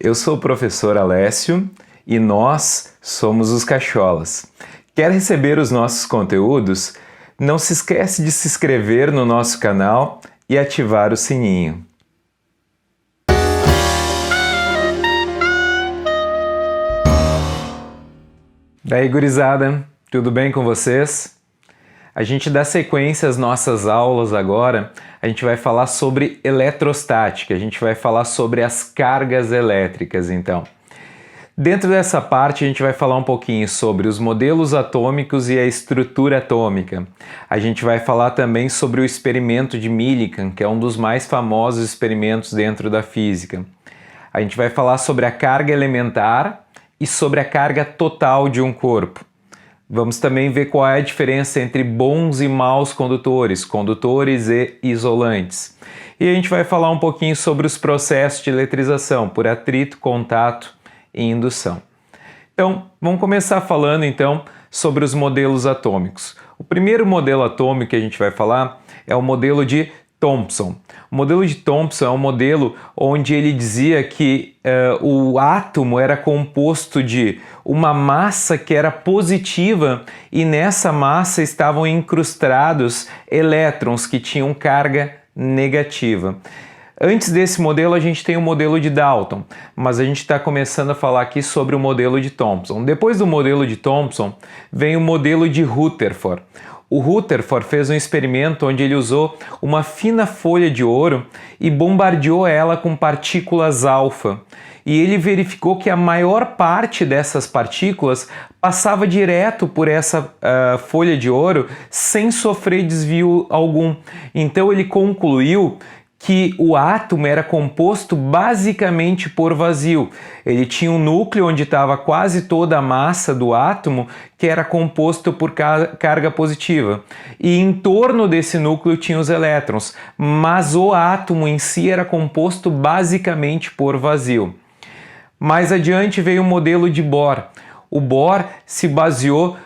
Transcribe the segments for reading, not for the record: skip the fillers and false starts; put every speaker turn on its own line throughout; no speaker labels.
Eu sou o professor Alessio e nós somos os Cacholas. Quer receber os nossos conteúdos? Não se esquece de se inscrever no nosso canal e ativar o sininho. Daí, gurizada, tudo bem com vocês? A gente dá sequência às nossas aulas agora, a gente vai falar sobre eletrostática, a gente vai falar sobre as cargas elétricas, então. Dentro dessa parte a gente vai falar um pouquinho sobre os modelos atômicos e a estrutura atômica. A gente vai falar também sobre o experimento de Millikan, que é um dos mais famosos experimentos dentro da física. A gente vai falar sobre a carga elementar e sobre a carga total de um corpo. Vamos também ver qual é a diferença entre bons e maus condutores, condutores e isolantes. E a gente vai falar um pouquinho sobre os processos de eletrização por atrito, contato e indução. Então, vamos começar falando então sobre os modelos atômicos. O primeiro modelo atômico que a gente vai falar é o modelo de Thomson. O modelo de Thomson é um modelo onde ele dizia que o átomo era composto de uma massa que era positiva e nessa massa estavam incrustados elétrons que tinham carga negativa. Antes desse modelo a gente tem o modelo de Dalton, mas a gente está começando a falar aqui sobre o modelo de Thomson. Depois do modelo de Thomson vem o modelo de Rutherford. O Rutherford fez um experimento onde ele usou uma fina folha de ouro e bombardeou ela com partículas alfa. E ele verificou que a maior parte dessas partículas passava direto por essa folha de ouro sem sofrer desvio algum. Então ele concluiu que o átomo era composto basicamente por vazio. Ele tinha um núcleo onde estava quase toda a massa do átomo, que era composto por carga positiva. E em torno desse núcleo tinha os elétrons, mas o átomo em si era composto basicamente por vazio. Mais adiante veio o modelo de Bohr. O Bohr se baseou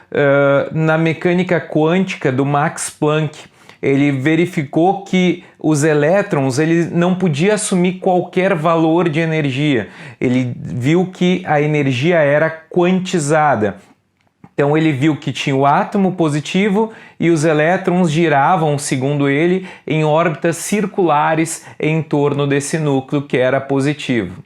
na mecânica quântica do Max Planck. Ele verificou que os elétrons não podiam assumir qualquer valor de energia. Ele viu que a energia era quantizada. Então ele viu que tinha o átomo positivo e os elétrons giravam, segundo ele, em órbitas circulares em torno desse núcleo que era positivo.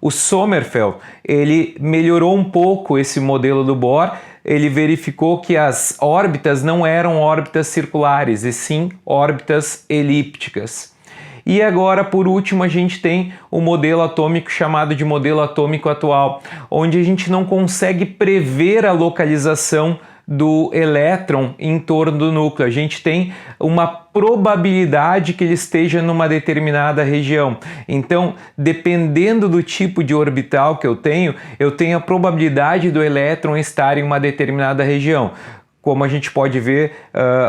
O Sommerfeld, ele melhorou um pouco esse modelo do Bohr. Ele verificou que as órbitas não eram órbitas circulares, e sim órbitas elípticas. E agora, por último, a gente tem o modelo atômico chamado de modelo atômico atual, onde a gente não consegue prever a localização do elétron em torno do núcleo. A gente tem uma probabilidade que ele esteja numa determinada região. Então, dependendo do tipo de orbital que eu tenho a probabilidade do elétron estar em uma determinada região. Como a gente pode ver,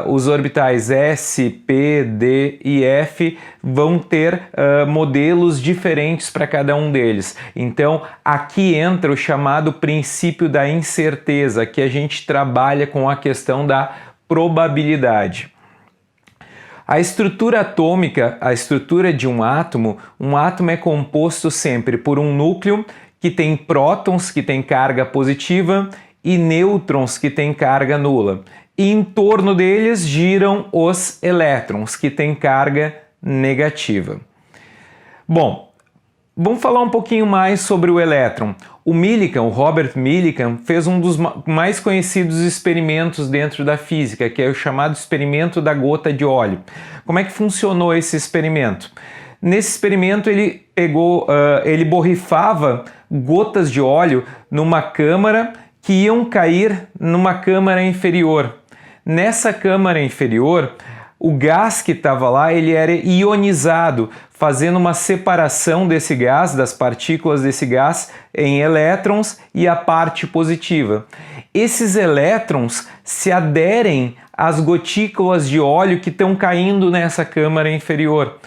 os orbitais S, P, D e F vão ter modelos diferentes para cada um deles. Então, aqui entra o chamado princípio da incerteza, que a gente trabalha com a questão da probabilidade. A estrutura atômica, a estrutura de um átomo é composto sempre por um núcleo que tem prótons, que tem carga positiva, e nêutrons que têm carga nula. E em torno deles giram os elétrons que têm carga negativa. Bom, vamos falar um pouquinho mais sobre o elétron. O Millikan, o Robert Millikan, fez um dos mais conhecidos experimentos dentro da física, que é o chamado experimento da gota de óleo. Como é que funcionou esse experimento? Nesse experimento ele borrifava gotas de óleo numa câmara que iam cair numa câmara inferior. Nessa câmara inferior, o gás que estava lá ele era ionizado, fazendo uma separação desse gás, das partículas desse gás, em elétrons e a parte positiva. Esses elétrons se aderem às gotículas de óleo que estão caindo nessa câmara inferior.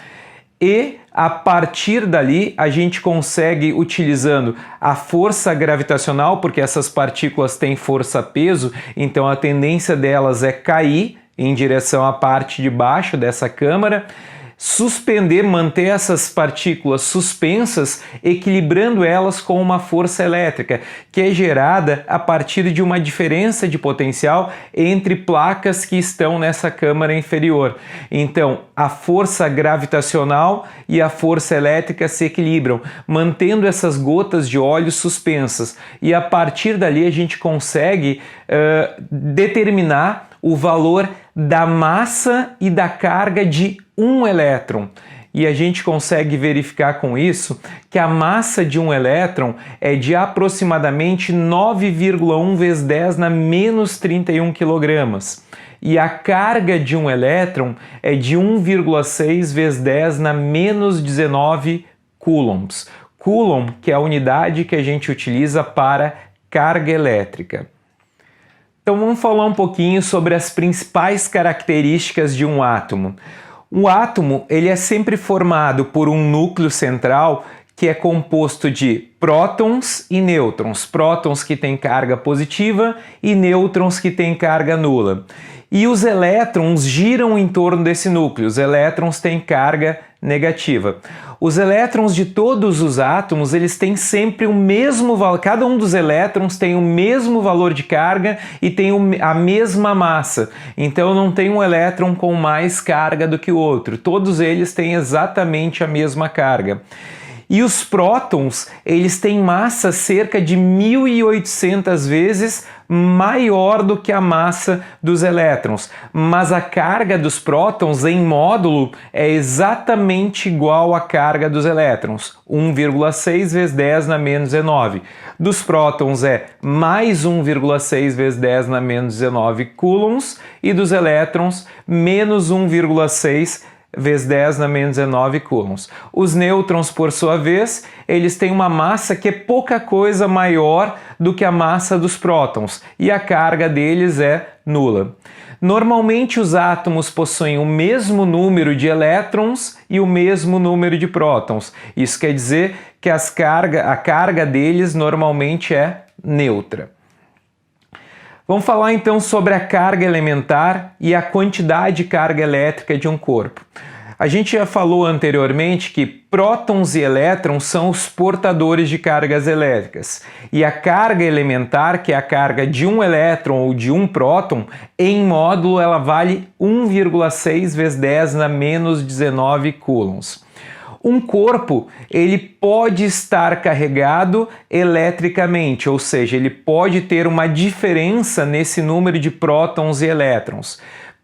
E a partir dali a gente consegue, utilizando a força gravitacional, porque essas partículas têm força-peso, então a tendência delas é cair em direção à parte de baixo dessa câmara, suspender, manter essas partículas suspensas, equilibrando elas com uma força elétrica, que é gerada a partir de uma diferença de potencial entre placas que estão nessa câmara inferior. Então, a força gravitacional e a força elétrica se equilibram, mantendo essas gotas de óleo suspensas. E a partir dali a gente consegue determinar o valor da massa e da carga de um elétron. E a gente consegue verificar com isso que a massa de um elétron é de aproximadamente 9,1 vezes 10 na menos 31 kg. E a carga de um elétron é de 1,6 vezes 10 na menos 19 coulombs. Coulomb, que é a unidade que a gente utiliza para carga elétrica. Então vamos falar um pouquinho sobre as principais características de um átomo. Um átomo ele é sempre formado por um núcleo central que é composto de prótons e nêutrons. Prótons que têm carga positiva e nêutrons que têm carga nula. E os elétrons giram em torno desse núcleo. Os elétrons têm carga negativa. Os elétrons de todos os átomos, eles têm sempre o mesmo valor, cada um dos elétrons tem o mesmo valor de carga e tem a mesma massa. Então não tem um elétron com mais carga do que o outro. Todos eles têm exatamente a mesma carga. E os prótons, eles têm massa cerca de 1.800 vezes maior do que a massa dos elétrons, mas a carga dos prótons em módulo é exatamente igual à carga dos elétrons, 1,6 vezes 10 na menos 19. Dos prótons é mais 1,6 vezes 10 na menos 19 coulombs e dos elétrons menos 1,6 vezes 10 na menos 19 coulombs. Os nêutrons, por sua vez, eles têm uma massa que é pouca coisa maior do que a massa dos prótons e a carga deles é nula. Normalmente os átomos possuem o mesmo número de elétrons e o mesmo número de prótons. Isso quer dizer que a carga deles normalmente é neutra. Vamos falar então sobre a carga elementar e a quantidade de carga elétrica de um corpo. A gente já falou anteriormente que prótons e elétrons são os portadores de cargas elétricas. E a carga elementar, que é a carga de um elétron ou de um próton, em módulo ela vale 1,6 vezes 10 na menos 19 coulombs. Um corpo, ele pode estar carregado eletricamente, ou seja, ele pode ter uma diferença nesse número de prótons e elétrons.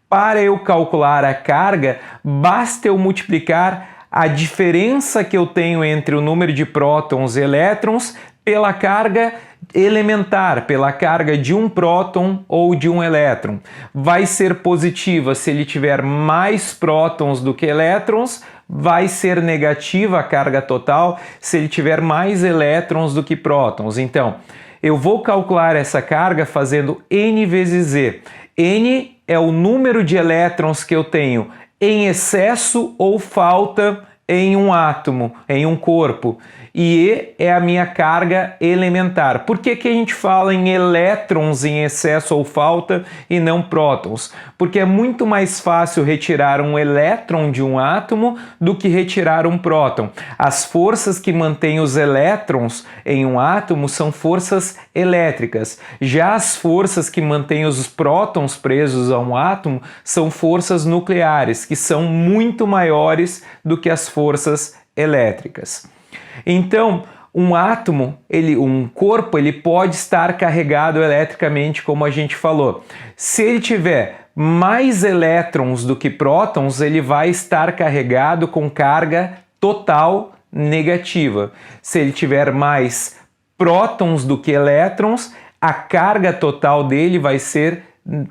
Para eu calcular a carga, basta eu multiplicar a diferença que eu tenho entre o número de prótons e elétrons pela carga elementar, pela carga de um próton ou de um elétron. Vai ser positiva se ele tiver mais prótons do que elétrons, vai ser negativa a carga total se ele tiver mais elétrons do que prótons. Então, eu vou calcular essa carga fazendo N vezes Z. N é o número de elétrons que eu tenho em excesso ou falta em um átomo, em um corpo. E E é a minha carga elementar. Por que que a gente fala em elétrons em excesso ou falta e não prótons? Porque é muito mais fácil retirar um elétron de um átomo do que retirar um próton. As forças que mantêm os elétrons em um átomo são forças elétricas. Já as forças que mantêm os prótons presos a um átomo são forças nucleares, que são muito maiores do que as forças elétricas. Então, um átomo, um corpo, ele pode estar carregado eletricamente, como a gente falou. Se ele tiver mais elétrons do que prótons, ele vai estar carregado com carga total negativa. Se ele tiver mais prótons do que elétrons, a carga total dele vai ser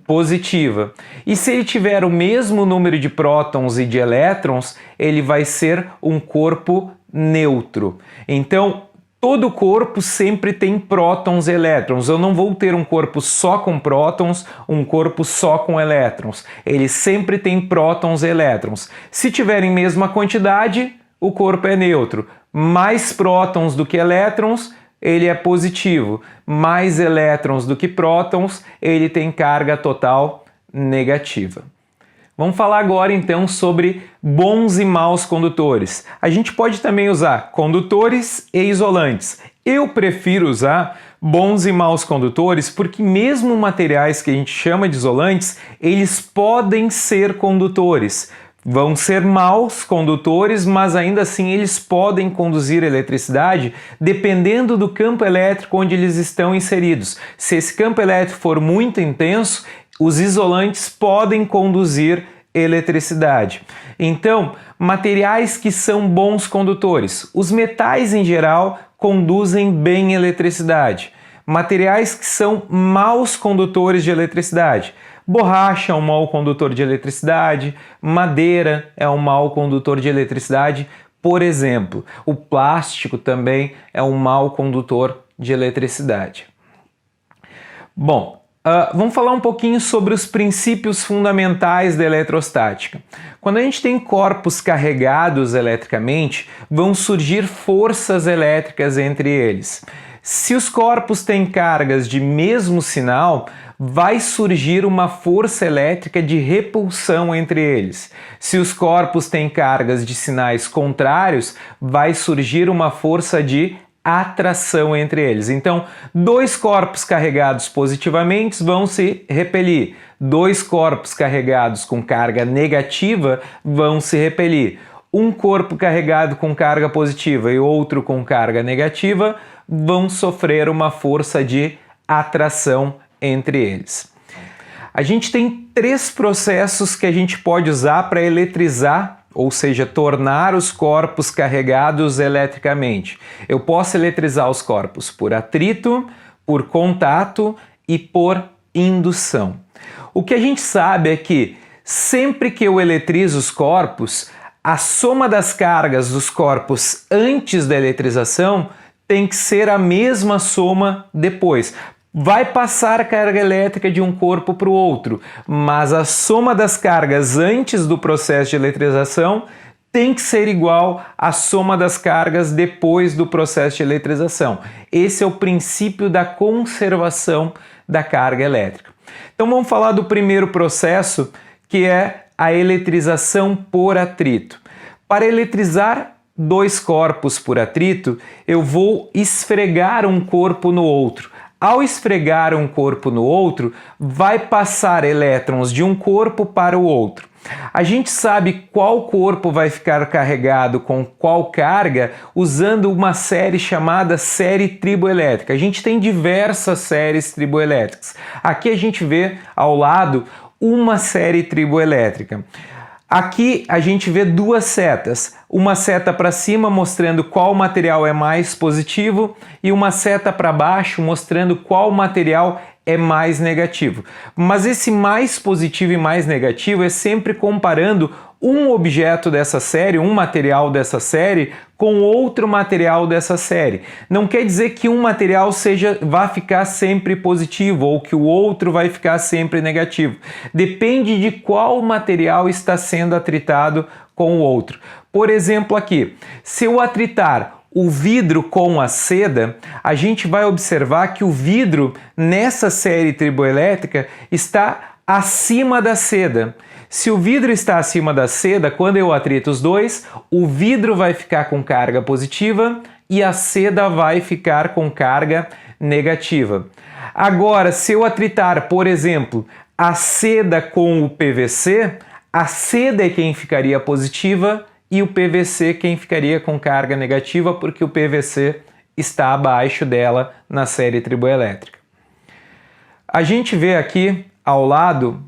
positiva. E se ele tiver o mesmo número de prótons e de elétrons, ele vai ser um corpo neutro. Então, todo corpo sempre tem prótons e elétrons. Eu não vou ter um corpo só com prótons, um corpo só com elétrons. Ele sempre tem prótons e elétrons. Se tiverem mesma quantidade, o corpo é neutro. Mais prótons do que elétrons, ele é positivo. Mais elétrons do que prótons, ele tem carga total negativa. Vamos falar agora então sobre bons e maus condutores. A gente pode também usar condutores e isolantes. Eu prefiro usar bons e maus condutores porque mesmo materiais que a gente chama de isolantes, eles podem ser condutores. Vão ser maus condutores, mas ainda assim eles podem conduzir eletricidade dependendo do campo elétrico onde eles estão inseridos. Se esse campo elétrico for muito intenso, os isolantes podem conduzir eletricidade. Então, materiais que são bons condutores. Os metais em geral conduzem bem eletricidade. Materiais que são maus condutores de eletricidade. Borracha é um mau condutor de eletricidade, madeira é um mau condutor de eletricidade, por exemplo. O plástico também é um mau condutor de eletricidade. Bom, vamos falar um pouquinho sobre os princípios fundamentais da eletrostática. Quando a gente tem corpos carregados eletricamente, vão surgir forças elétricas entre eles. Se os corpos têm cargas de mesmo sinal, vai surgir uma força elétrica de repulsão entre eles. Se os corpos têm cargas de sinais contrários, vai surgir uma força de atração entre eles. Então, dois corpos carregados positivamente vão se repelir. Dois corpos carregados com carga negativa vão se repelir. Um corpo carregado com carga positiva e outro com carga negativa vão sofrer uma força de atração entre eles. A gente tem três processos que a gente pode usar para eletrizar, ou seja, tornar os corpos carregados eletricamente. Eu posso eletrizar os corpos por atrito, por contato e por indução. O que a gente sabe é que sempre que eu eletrizo os corpos, a soma das cargas dos corpos antes da eletrização tem que ser a mesma soma depois. Vai passar a carga elétrica de um corpo para o outro, mas a soma das cargas antes do processo de eletrização tem que ser igual à soma das cargas depois do processo de eletrização. Esse é o princípio da conservação da carga elétrica. Então vamos falar do primeiro processo, que é a eletrização por atrito. Para eletrizar dois corpos por atrito, eu vou esfregar um corpo no outro. Ao esfregar um corpo no outro, vai passar elétrons de um corpo para o outro. A gente sabe qual corpo vai ficar carregado com qual carga usando uma série chamada série triboelétrica. A gente tem diversas séries triboelétricas. Aqui a gente vê ao lado uma série triboelétrica. Aqui a gente vê duas setas, uma seta para cima mostrando qual material é mais positivo e uma seta para baixo mostrando qual material é mais negativo. Mas esse mais positivo e mais negativo é sempre comparando um objeto dessa série, um material dessa série, com outro material dessa série. Não quer dizer que um material vai ficar sempre positivo ou que o outro vai ficar sempre negativo. Depende de qual material está sendo atritado com o outro. Por exemplo aqui, se eu atritar o vidro com a seda, a gente vai observar que o vidro nessa série triboelétrica está acima da seda. Se o vidro está acima da seda, quando eu atrito os dois, o vidro vai ficar com carga positiva e a seda vai ficar com carga negativa. Agora, se eu atritar, por exemplo, a seda com o PVC, a seda é quem ficaria positiva e o PVC quem ficaria com carga negativa, porque o PVC está abaixo dela na série triboelétrica. A gente vê aqui ao lado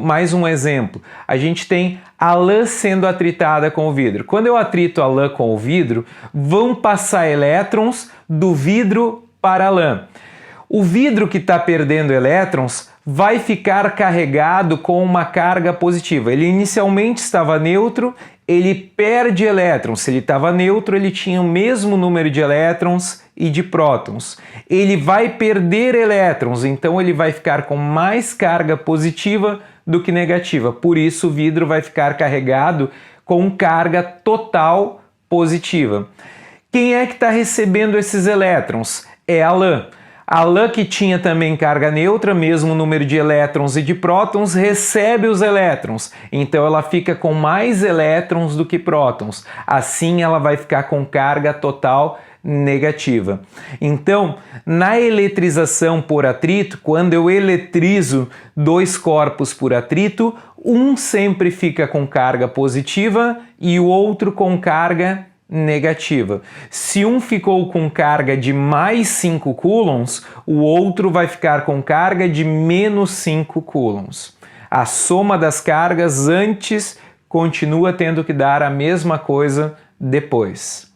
mais um exemplo. A gente tem a lã sendo atritada com o vidro. Quando eu atrito a lã com o vidro, vão passar elétrons do vidro para a lã. O vidro que está perdendo elétrons vai ficar carregado com uma carga positiva. Ele inicialmente estava neutro, ele perde elétrons. Se ele estava neutro, ele tinha o mesmo número de elétrons e de prótons. Ele vai perder elétrons, então ele vai ficar com mais carga positiva do que negativa. Por isso o vidro vai ficar carregado com carga total positiva. Quem é que está recebendo esses elétrons? É a lã. A lã que tinha também carga neutra, mesmo número de elétrons e de prótons, recebe os elétrons. Então ela fica com mais elétrons do que prótons. Assim ela vai ficar com carga total negativa. Então, na eletrização por atrito, quando eu eletrizo dois corpos por atrito, um sempre fica com carga positiva e o outro com carga negativa. Se um ficou com carga de mais 5 coulombs, o outro vai ficar com carga de menos 5 coulombs. A soma das cargas antes continua tendo que dar a mesma coisa depois.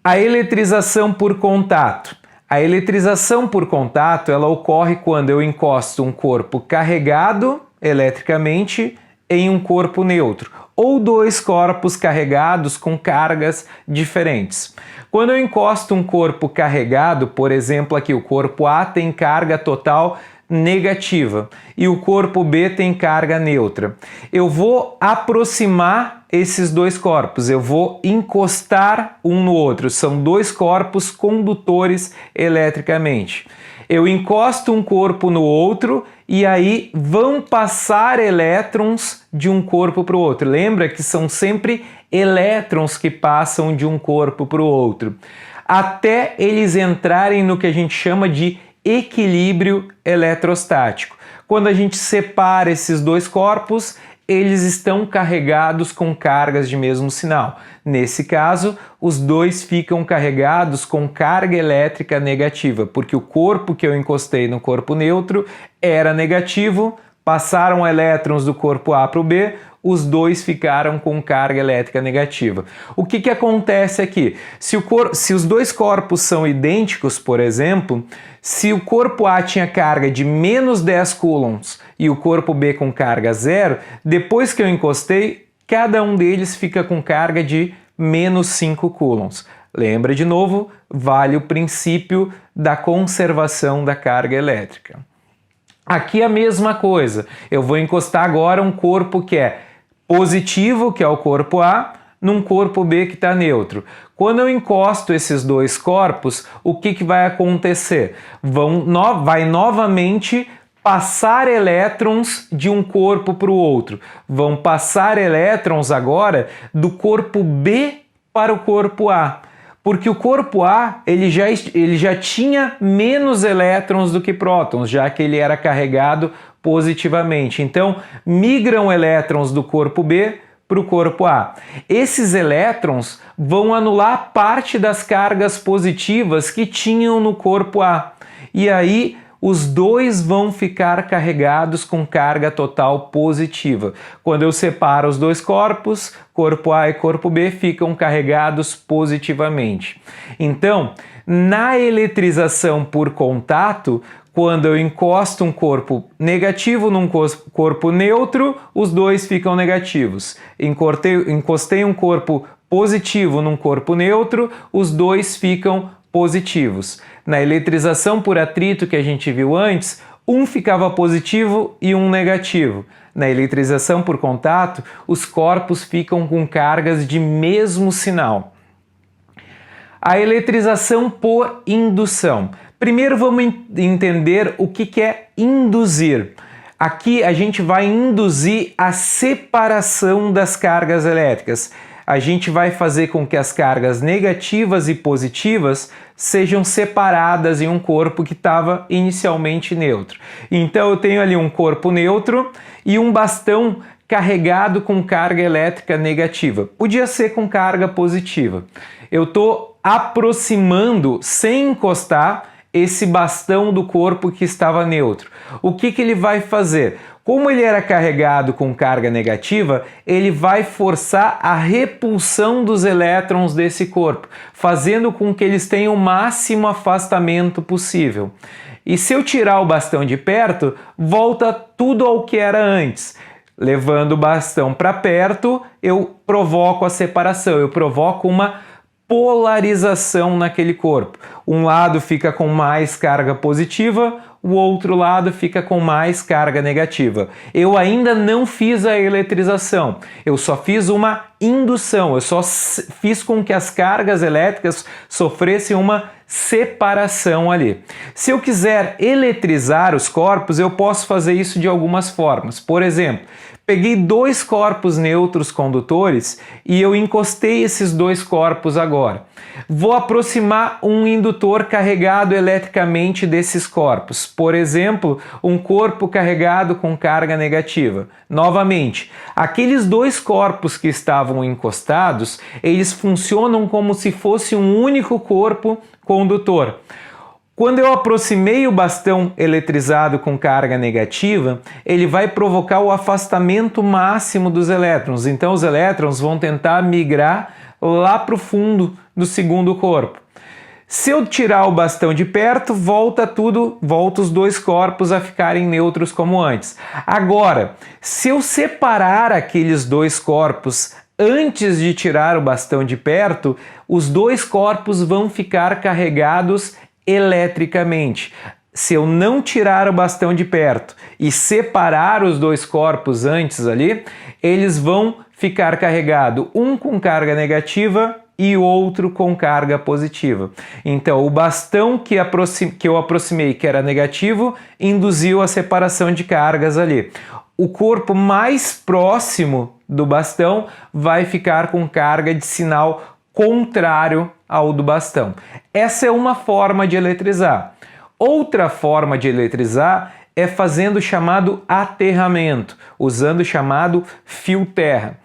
A eletrização por contato. A eletrização por contato ela ocorre quando eu encosto um corpo carregado eletricamente em um corpo neutro, ou dois corpos carregados com cargas diferentes. Quando eu encosto um corpo carregado, por exemplo aqui o corpo A tem carga total negativa e o corpo B tem carga neutra, eu vou aproximar esses dois corpos, eu vou encostar um no outro, são dois corpos condutores eletricamente. Eu encosto um corpo no outro e aí vão passar elétrons de um corpo para o outro. Lembra que são sempre elétrons que passam de um corpo para o outro, até eles entrarem no que a gente chama de equilíbrio eletrostático. Quando a gente separa esses dois corpos, eles estão carregados com cargas de mesmo sinal. Nesse caso, os dois ficam carregados com carga elétrica negativa, porque o corpo que eu encostei no corpo neutro era negativo, passaram elétrons do corpo A para o B, os dois ficaram com carga elétrica negativa. O que acontece aqui? Se os dois corpos são idênticos, por exemplo, se o corpo A tinha carga de menos 10 coulombs e o corpo B com carga zero, depois que eu encostei, cada um deles fica com carga de menos 5 coulombs. Lembra de novo, vale o princípio da conservação da carga elétrica. Aqui a mesma coisa, eu vou encostar agora um corpo que é positivo, que é o corpo A, num corpo B que está neutro. Quando eu encosto esses dois corpos, o que vai acontecer? Vai novamente passar elétrons de um corpo para o outro. Vão passar elétrons agora do corpo B para o corpo A. Porque o corpo A ele já tinha menos elétrons do que prótons, já que ele era carregado positivamente. Então, migram elétrons do corpo B para o corpo A. Esses elétrons vão anular parte das cargas positivas que tinham no corpo A. E aí, os dois vão ficar carregados com carga total positiva. Quando eu separo os dois corpos, corpo A e corpo B ficam carregados positivamente. Então, na eletrização por contato, quando eu encosto um corpo negativo num corpo neutro, os dois ficam negativos. Encostei um corpo positivo num corpo neutro, os dois ficam positivos. Na eletrização por atrito que a gente viu antes, um ficava positivo e um negativo. Na eletrização por contato, os corpos ficam com cargas de mesmo sinal. A eletrização por indução. Primeiro vamos entender o que é induzir. Aqui a gente vai induzir a separação das cargas elétricas. A gente vai fazer com que as cargas negativas e positivas sejam separadas em um corpo que estava inicialmente neutro. Então eu tenho ali um corpo neutro e um bastão carregado com carga elétrica negativa. Podia ser com carga positiva. Eu estou aproximando, sem encostar, esse bastão do corpo que estava neutro. O que ele vai fazer? Como ele era carregado com carga negativa, ele vai forçar a repulsão dos elétrons desse corpo, fazendo com que eles tenham o máximo afastamento possível. E se eu tirar o bastão de perto, volta tudo ao que era antes. Levando o bastão para perto, eu provoco a separação, eu provoco uma polarização naquele corpo. Um lado fica com mais carga positiva, o outro lado fica com mais carga negativa. Eu ainda não fiz a eletrização, eu só fiz uma indução, eu só fiz com que as cargas elétricas sofressem uma separação ali. Se eu quiser eletrizar os corpos, eu posso fazer isso de algumas formas. Por exemplo, peguei dois corpos neutros condutores e eu encostei esses dois corpos agora. Vou aproximar um indutor carregado eletricamente desses corpos. Por exemplo, um corpo carregado com carga negativa. Novamente, aqueles dois corpos que estavam encostados, eles funcionam como se fosse um único corpo condutor. Quando eu aproximei o bastão eletrizado com carga negativa, ele vai provocar o afastamento máximo dos elétrons. Então os elétrons vão tentar migrar lá para o fundo do segundo corpo. Se eu tirar o bastão de perto, volta os dois corpos a ficarem neutros como antes. Agora, se eu separar aqueles dois corpos antes de tirar o bastão de perto, os dois corpos vão ficar carregados eletricamente. Se eu não tirar o bastão de perto e separar os dois corpos antes ali, eles vão ficar carregados, um com carga negativa e o outro com carga positiva. Então, o bastão que eu aproximei, que era negativo, induziu a separação de cargas ali. O corpo mais próximo do bastão vai ficar com carga de sinal contrário ao do bastão. Essa é uma forma de eletrizar. Outra forma de eletrizar é fazendo o chamado aterramento, usando o chamado fio-terra.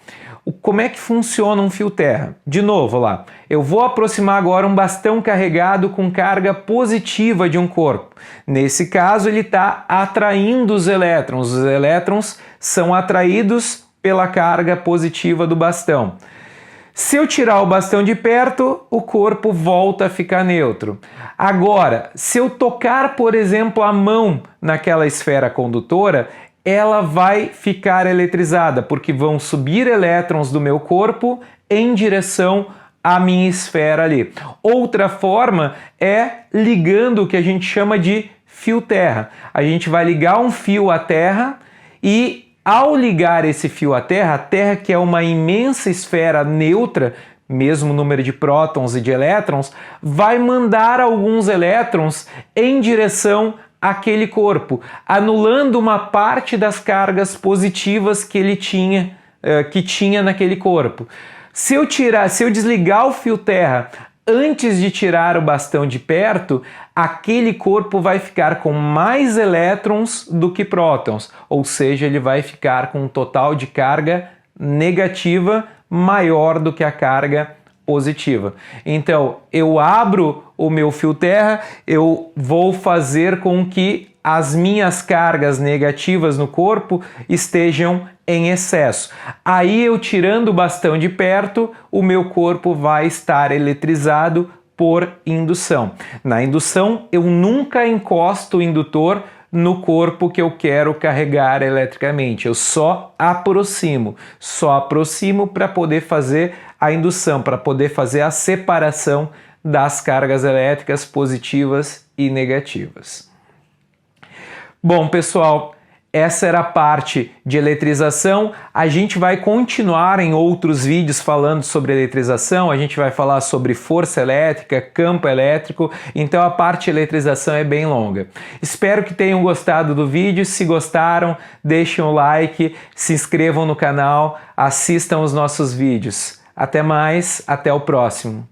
Como é que funciona um fio-terra? De novo lá, eu vou aproximar agora um bastão carregado com carga positiva de um corpo. Nesse caso, ele está atraindo os elétrons. Os elétrons são atraídos pela carga positiva do bastão. Se eu tirar o bastão de perto, o corpo volta a ficar neutro. Agora, se eu tocar, por exemplo, a mão naquela esfera condutora, ela vai ficar eletrizada, porque vão subir elétrons do meu corpo em direção à minha esfera ali. Outra forma é ligando o que a gente chama de fio-terra. A gente vai ligar um fio à terra e, ao ligar esse fio à Terra, a Terra, que é uma imensa esfera neutra, mesmo número de prótons e de elétrons, vai mandar alguns elétrons em direção àquele corpo, anulando uma parte das cargas positivas que ele tinha, naquele corpo. Se eu desligar o fio Terra antes de tirar o bastão de perto, aquele corpo vai ficar com mais elétrons do que prótons, ou seja, ele vai ficar com um total de carga negativa maior do que a carga positiva. Então, eu abro o meu fio Terra, eu vou fazer com que as minhas cargas negativas no corpo estejam em excesso. Aí, eu tirando o bastão de perto, o meu corpo vai estar eletrizado por indução. Na indução, eu nunca encosto o indutor no corpo que eu quero carregar eletricamente. Eu só aproximo para poder fazer a indução, para poder fazer a separação das cargas elétricas positivas e negativas. Bom, pessoal, essa era a parte de eletrização. A gente vai continuar em outros vídeos falando sobre eletrização. A gente vai falar sobre força elétrica, campo elétrico. Então a parte de eletrização é bem longa. Espero que tenham gostado do vídeo. Se gostaram, deixem um like, se inscrevam no canal, assistam os nossos vídeos. Até mais, até o próximo.